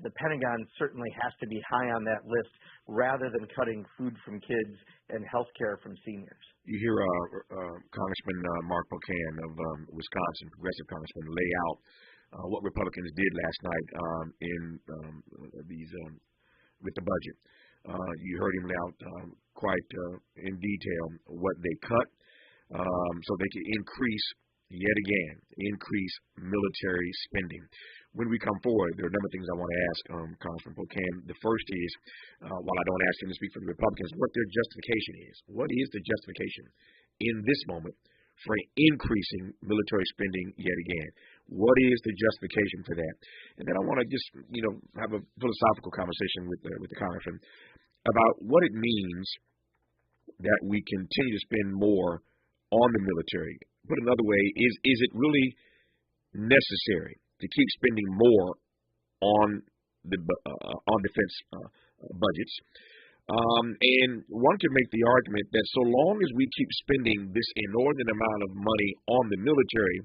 the Pentagon certainly has to be high on that list rather than cutting food from kids and health care from seniors. You hear Congressman Mark Pocan of Wisconsin, progressive congressman, lay out what Republicans did last night with the budget. You heard him lay out quite in detail what they cut so they could increase military spending. When we come forward, there are a number of things I want to ask Congressman Pocan. The first is, while I don't ask him to speak for the Republicans, what their justification is. What is the justification in this moment for increasing military spending yet again? What is the justification for that? And then I want to just, have a philosophical conversation with the Congressman about what it means that we continue to spend more on the military. Put another way, is it really necessary to keep spending more on defense budgets? And one could make the argument that so long as we keep spending this inordinate amount of money on the military,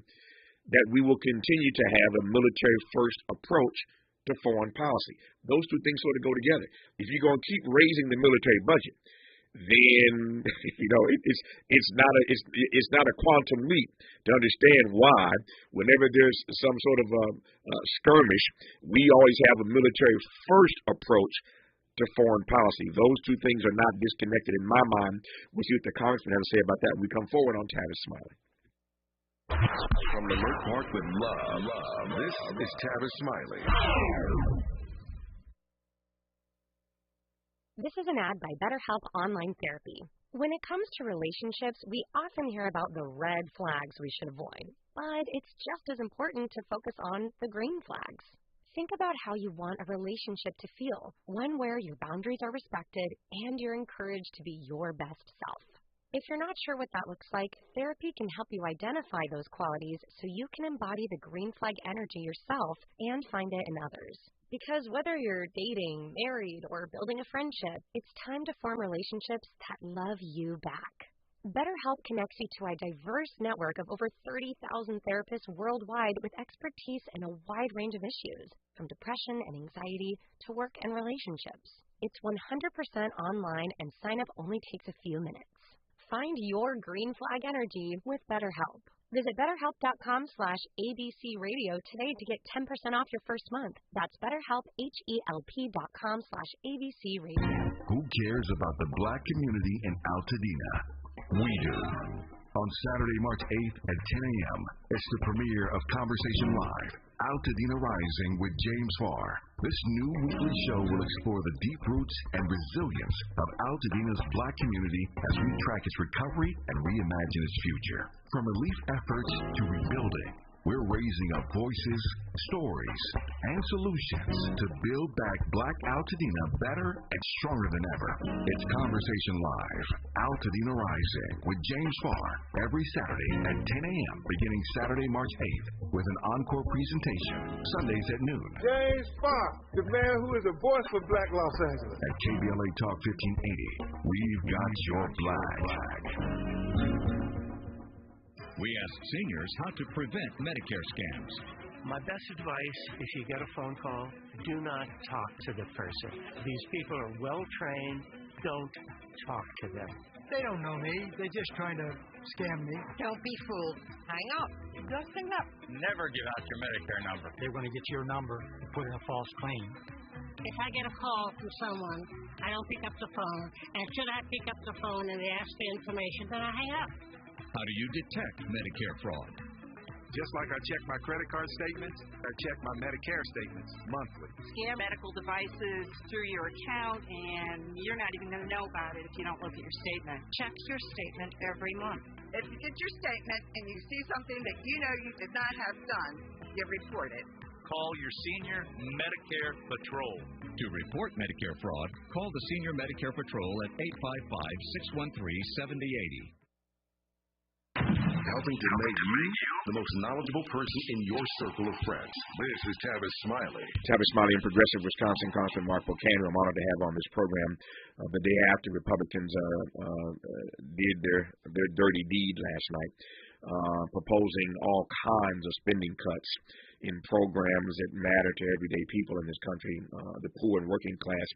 that we will continue to have a military-first approach to foreign policy. Those two things sort of go together. If you're going to keep raising the military budget, then it's not a quantum leap to understand why whenever there's some sort of skirmish, we always have a military-first approach to foreign policy. Those two things are not disconnected in my mind. We'll see what the Congressman has to say about that when we come forward on Tavis Smiley. From the Merck Park with love, this is Tavis Smiley. This is an ad by BetterHelp Online Therapy. When it comes to relationships, we often hear about the red flags we should avoid, but it's just as important to focus on the green flags. Think about how you want a relationship to feel, one where your boundaries are respected and you're encouraged to be your best self. If you're not sure what that looks like, therapy can help you identify those qualities so you can embody the green flag energy yourself and find it in others. Because whether you're dating, married, or building a friendship, it's time to form relationships that love you back. BetterHelp connects you to a diverse network of over 30,000 therapists worldwide with expertise in a wide range of issues, from depression and anxiety to work and relationships. It's 100% online and sign-up only takes a few minutes. Find your green flag energy with BetterHelp. Visit BetterHelp.com/ABC Radio today to get 10% off your first month. That's BetterHelp, HELP.com/ABC Radio. Who cares about the black community in Altadena? We do. On Saturday, March 8th at 10 a.m., it's the premiere of Conversation Live, Altadena Rising with James Farr. This new weekly show will explore the deep roots and resilience of Altadena's black community as we track its recovery and reimagine its future. From relief efforts to rebuilding, we're raising up voices, stories, and solutions to build back Black Altadena better and stronger than ever. It's Conversation Live, Altadena Rising with James Farr every Saturday at 10 a.m. beginning Saturday, March 8th with an encore presentation Sundays at noon. James Farr, the man who is the voice for Black Los Angeles. At KBLA Talk 1580, we've got your black. We ask seniors how to prevent Medicare scams. My best advice, if you get a phone call, do not talk to the person. These people are well-trained. Don't talk to them. They don't know me. They're just trying to scam me. Don't be fooled. Hang up. Just hang up. Never give out your Medicare number. They want to get your number and put in a false claim. If I get a call from someone, I don't pick up the phone. And should I pick up the phone and they ask the information, then I hang up. How do you detect Medicare fraud? Just like I check my credit card statements, I check my Medicare statements monthly. Scan medical devices through your account, and you're not even going to know about it if you don't look at your statement. Check your statement every month. If you get your statement and you see something that you know you did not have done, you report it. Call your Senior Medicare Patrol. To report Medicare fraud, call the Senior Medicare Patrol at 855-613-7080. Helping to make you the most knowledgeable person in your circle of friends. This is Tavis Smiley. Tavis Smiley in Progressive Wisconsin, Congressman Mark Pocan, who I'm honored to have on this program the day after Republicans did their dirty deed last night, proposing all kinds of spending cuts in programs that matter to everyday people in this country, the poor and working class,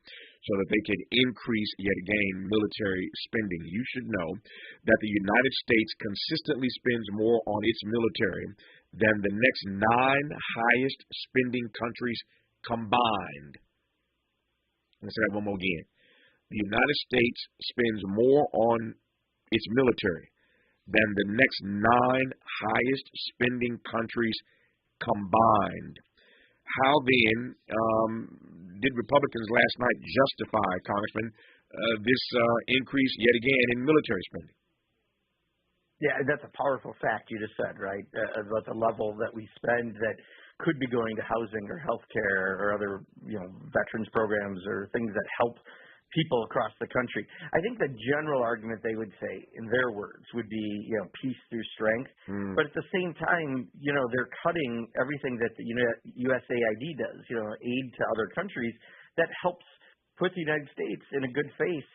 so that they could increase, yet again, military spending. You should know that the United States consistently spends more on its military than the next 9 highest spending countries combined. I'm going to say that one more again. The United States spends more on its military than the next 9 highest spending countries combined. How then did Republicans last night justify, Congressman, this increase yet again in military spending? Yeah, that's a powerful fact you just said, right? About the level that we spend that could be going to housing or healthcare or other, veterans programs or things that help people across the country. I think the general argument they would say, in their words, would be, peace through strength. But at the same time, they're cutting everything that the USAID does, aid to other countries that helps put the United States in a good face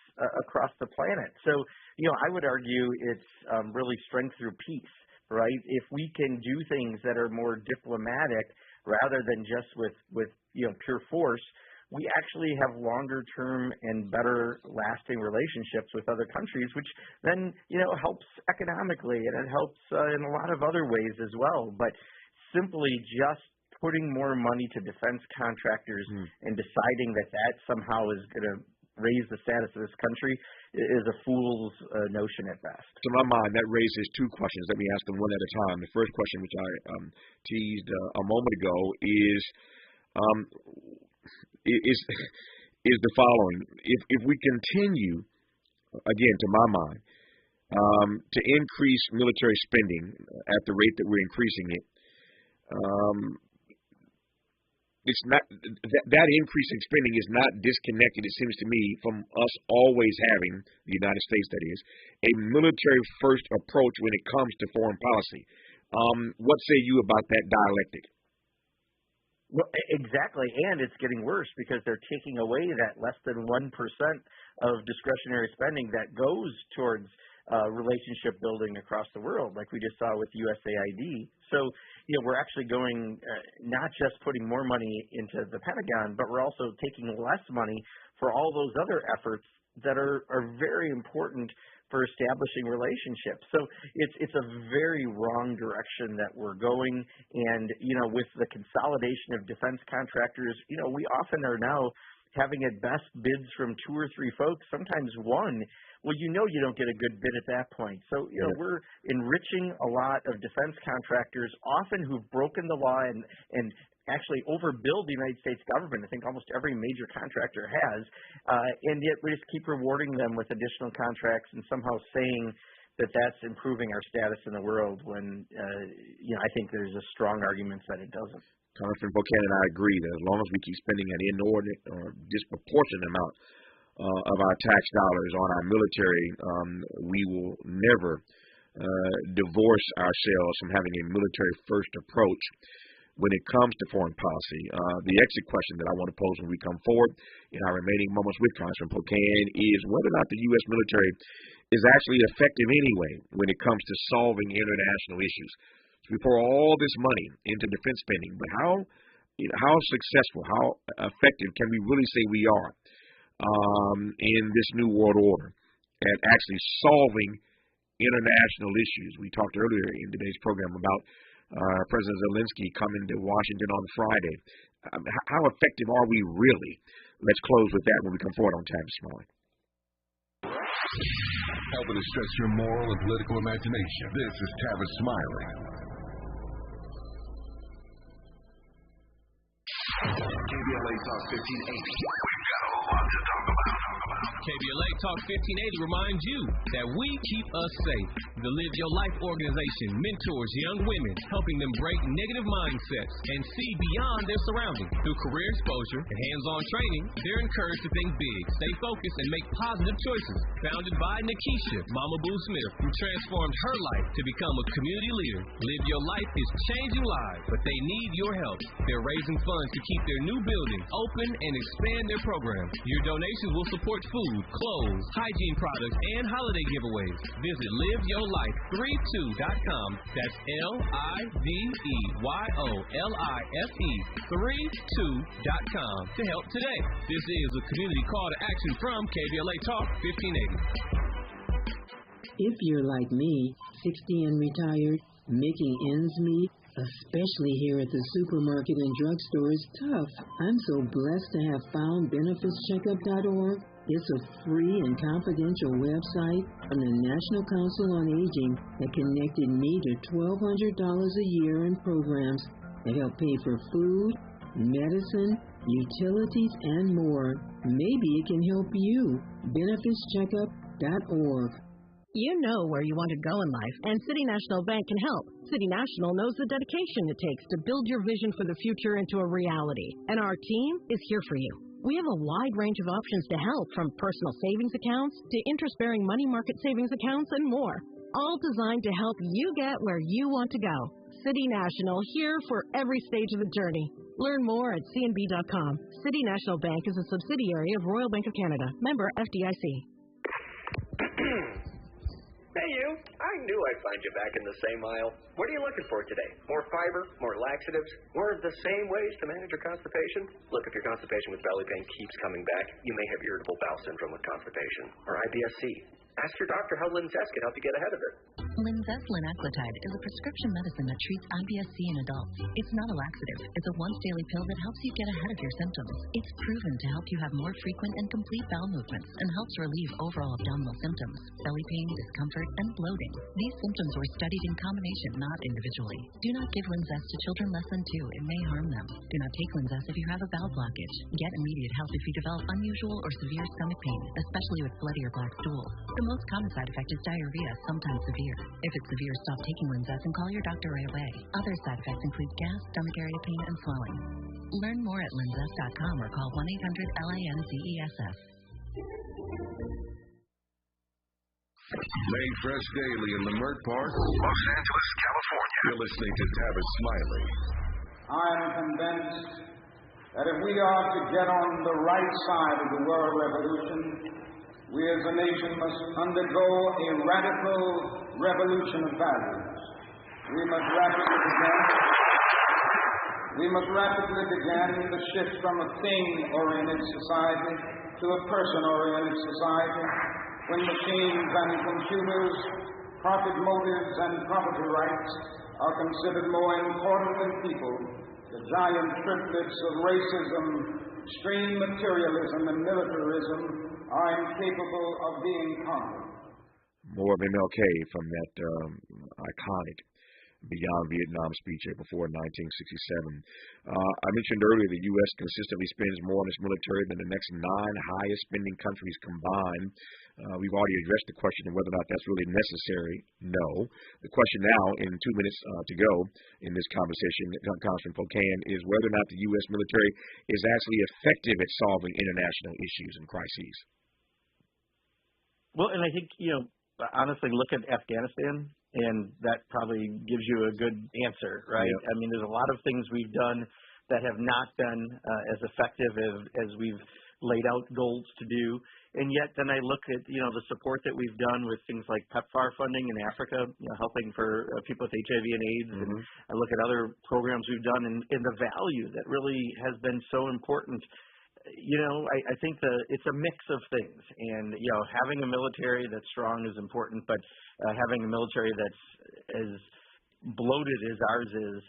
across the planet. So, I would argue it's really strength through peace, right? If we can do things that are more diplomatic rather than just with pure force, we actually have longer-term and better lasting relationships with other countries, which then, helps economically, and it helps in a lot of other ways as well. But simply just putting more money to defense contractors and deciding that somehow is going to raise the status of this country is a fool's notion at best. To my mind, that raises 2 questions. Let me ask them one at a time. The first question, which I teased a moment ago, is the following. If we continue, again, to my mind, to increase military spending at the rate that we're increasing it, it's not that increase in spending is not disconnected, it seems to me, from us always having, the United States that is, a military first approach when it comes to foreign policy. What say you about that dialectic? Well, exactly, and it's getting worse because they're taking away that less than 1% of discretionary spending that goes towards relationship building across the world, like we just saw with USAID. So, we're actually going not just putting more money into the Pentagon, but we're also taking less money for all those other efforts that are very important for establishing relationships. So it's a very wrong direction that we're going. And, with the consolidation of defense contractors, we often are now having at best bids from 2 or 3 folks, sometimes one. Well, you don't get a good bid at that point. So, we're enriching a lot of defense contractors, often who've broken the law and actually overbilled the United States government. I think almost every major contractor has, and yet we just keep rewarding them with additional contracts and somehow saying that that's improving our status in the world when, I think there's a strong argument that it doesn't. Congressman Pocan and I agree that as long as we keep spending an inordinate or disproportionate amount of our tax dollars on our military, we will never divorce ourselves from having a military first approach when it comes to foreign policy. The exit question that I want to pose when we come forward in our remaining moments with Congressman Pocan is whether or not the U.S. military is actually effective anyway when it comes to solving international issues. So we pour all this money into defense spending, but how successful, how effective can we really say we are in this new world order at actually solving international issues? We talked earlier in today's program about President Zelensky coming to Washington on Friday. How effective are we really? Let's close with that when we come forward on Tavis, Smiley. Helping to stretch your moral and political imagination. This is Tavis Smiley. KBLA Talk 1580. We've got a lot to talk about. KBLA Talk 1580 reminds you that we keep us safe. The Live Your Life organization mentors young women, helping them break negative mindsets and see beyond their surroundings. Through career exposure and hands-on training, they're encouraged to think big, stay focused, and make positive choices. Founded by Nikisha Mama Boo Smith, who transformed her life to become a community leader. Live Your Life is changing lives, but they need your help. They're raising funds to keep their new building open and expand their program. Your donations will support food, clothes, hygiene products, and holiday giveaways. Visit liveyourlife32.com. That's LIVEYOLIFE32.com to help today. This is a community call to action from KBLA Talk 1580. If you're like me, 60 and retired, making ends meet, especially here at the supermarket and drugstore, is tough. I'm so blessed to have found BenefitsCheckup.org. It's a free and confidential website from the National Council on Aging that connected me to $1,200 a year in programs that help pay for food, medicine, utilities, and more. Maybe it can help you. BenefitsCheckup.org. You know where you want to go in life, and City National Bank can help. City National knows the dedication it takes to build your vision for the future into a reality, and our team is here for you. We have a wide range of options to help, from personal savings accounts to interest-bearing money market savings accounts and more, all designed to help you get where you want to go. City National, here for every stage of the journey. Learn more at cnb.com. City National Bank is a subsidiary of Royal Bank of Canada, member FDIC. Hey, you. I knew I'd find you back in the same aisle. What are you looking for today? More fiber? More laxatives? More of the same ways to manage your constipation? Look, if your constipation with belly pain keeps coming back, you may have irritable bowel syndrome with constipation, or IBS-C. Ask your doctor how Linzess can help you get ahead of it. Linzess linaclotide is a prescription medicine that treats IBS-C in adults. It's not a laxative. It's a once-daily pill that helps you get ahead of your symptoms. It's proven to help you have more frequent and complete bowel movements and helps relieve overall abdominal symptoms, belly pain, discomfort, and bloating. These symptoms were studied in combination, not individually. Do not give Linzess to children less than 2. It may harm them. Do not take Linzess if you have a bowel blockage. Get immediate help if you develop unusual or severe stomach pain, especially with bloody or black stool. The most common side effect is diarrhea, sometimes severe. If it's severe, stop taking Linzess and call your doctor right away. Other side effects include gas, stomach area pain, and swelling. Learn more at linzess.com or call 1-800-LANZESF. Made fresh daily in Leimert Park, Los Angeles, California. You're listening to Tavis Smiley. I am convinced that if we are to get on the right side of the world revolution, we as a nation must undergo a radical revolution of values. We must rapidly begin the shift from a thing-oriented society to a person-oriented society, when machines and computers, profit motives and property rights are considered more important than people. The giant triplets of racism, extreme materialism, and militarism are incapable of being conquered. More of MLK from that iconic Beyond Vietnam speech April 4, 1967. I mentioned earlier the U.S. consistently spends more on its military than the next 9 highest spending countries combined. We've already addressed the question of whether or not that's really necessary. No. The question now, in 2 minutes to go in this conversation, Congressman Pocan, is whether or not the U.S. military is actually effective at solving international issues and crises. Well, and I think, honestly, look at Afghanistan, and that probably gives you a good answer, right? Yep. I mean, there's a lot of things we've done that have not been as effective as we've laid out goals to do. And yet then I look at, the support that we've done with things like PEPFAR funding in Africa, helping for people with HIV and AIDS. Mm-hmm. And I look at other programs we've done and the value that really has been so important. I think it's a mix of things, and having a military that's strong is important, but having a military that's as bloated as ours is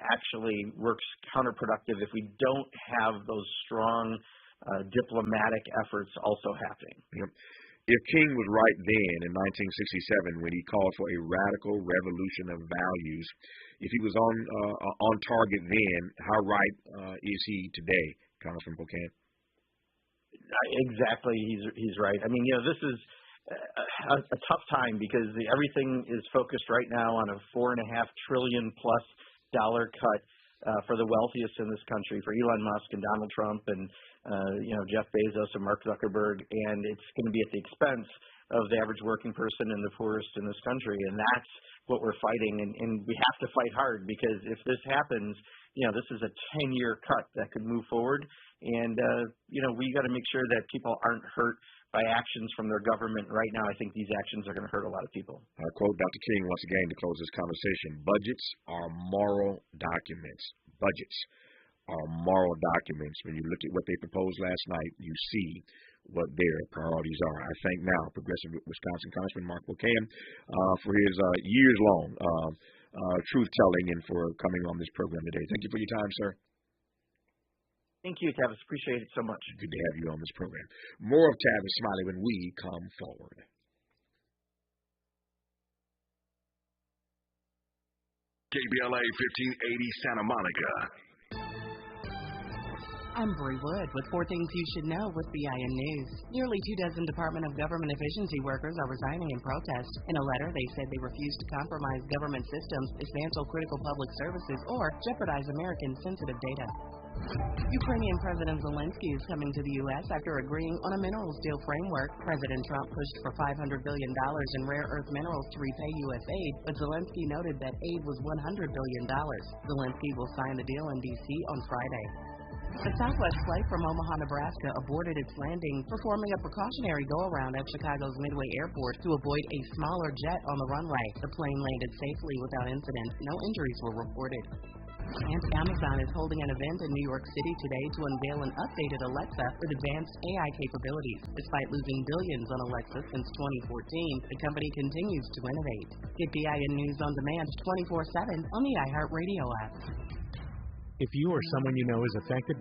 actually works counterproductive if we don't have those strong diplomatic efforts also happening. Yep. If King was right then in 1967 when he called for a radical revolution of values, if he was on target then, how right is he today, Congressman Pocan? Exactly, he's right. I mean, this is a tough time because everything is focused right now on a $4.5 trillion plus cut for the wealthiest in this country, for Elon Musk and Donald Trump and Jeff Bezos and Mark Zuckerberg, and it's going to be at the expense of the average working person and the poorest in this country, and that's what we're fighting, and we have to fight hard because if this happens, this is a 10-year cut that could move forward, and we got to make sure that people aren't hurt by actions from their government. Right now, I think these actions are going to hurt a lot of people. I quote Dr. King once again to close this conversation. Budgets are moral documents. Budgets are moral documents. When you look at what they proposed last night, you see what their priorities are. I thank now Progressive Wisconsin Congressman Mark Pocan for his years-long truth-telling and for coming on this program today. Thank you for your time, sir. Thank you, Tavis. Appreciate it so much. Good to have you on this program. More of Tavis Smiley when we come forward. KBLA 1580 Santa Monica. I'm Bree Wood with 4 things you should know with BIN News. Nearly 24 Department of Government Efficiency workers are resigning in protest. In a letter, they said they refuse to compromise government systems, dismantle critical public services, or jeopardize American sensitive data. Ukrainian President Zelensky is coming to the U.S. after agreeing on a minerals deal framework. President Trump pushed for $500 billion in rare earth minerals to repay U.S. aid, but Zelensky noted that aid was $100 billion. Zelensky will sign the deal in D.C. on Friday. A Southwest flight from Omaha, Nebraska aborted its landing, performing a precautionary go-around at Chicago's Midway Airport to avoid a smaller jet on the runway. The plane landed safely without incident. No injuries were reported. And Amazon is holding an event in New York City today to unveil an updated Alexa with advanced AI capabilities. Despite losing billions on Alexa since 2014, the company continues to innovate. Get BIN News on demand 24/7 on the iHeartRadio app. If you or someone you know is affected by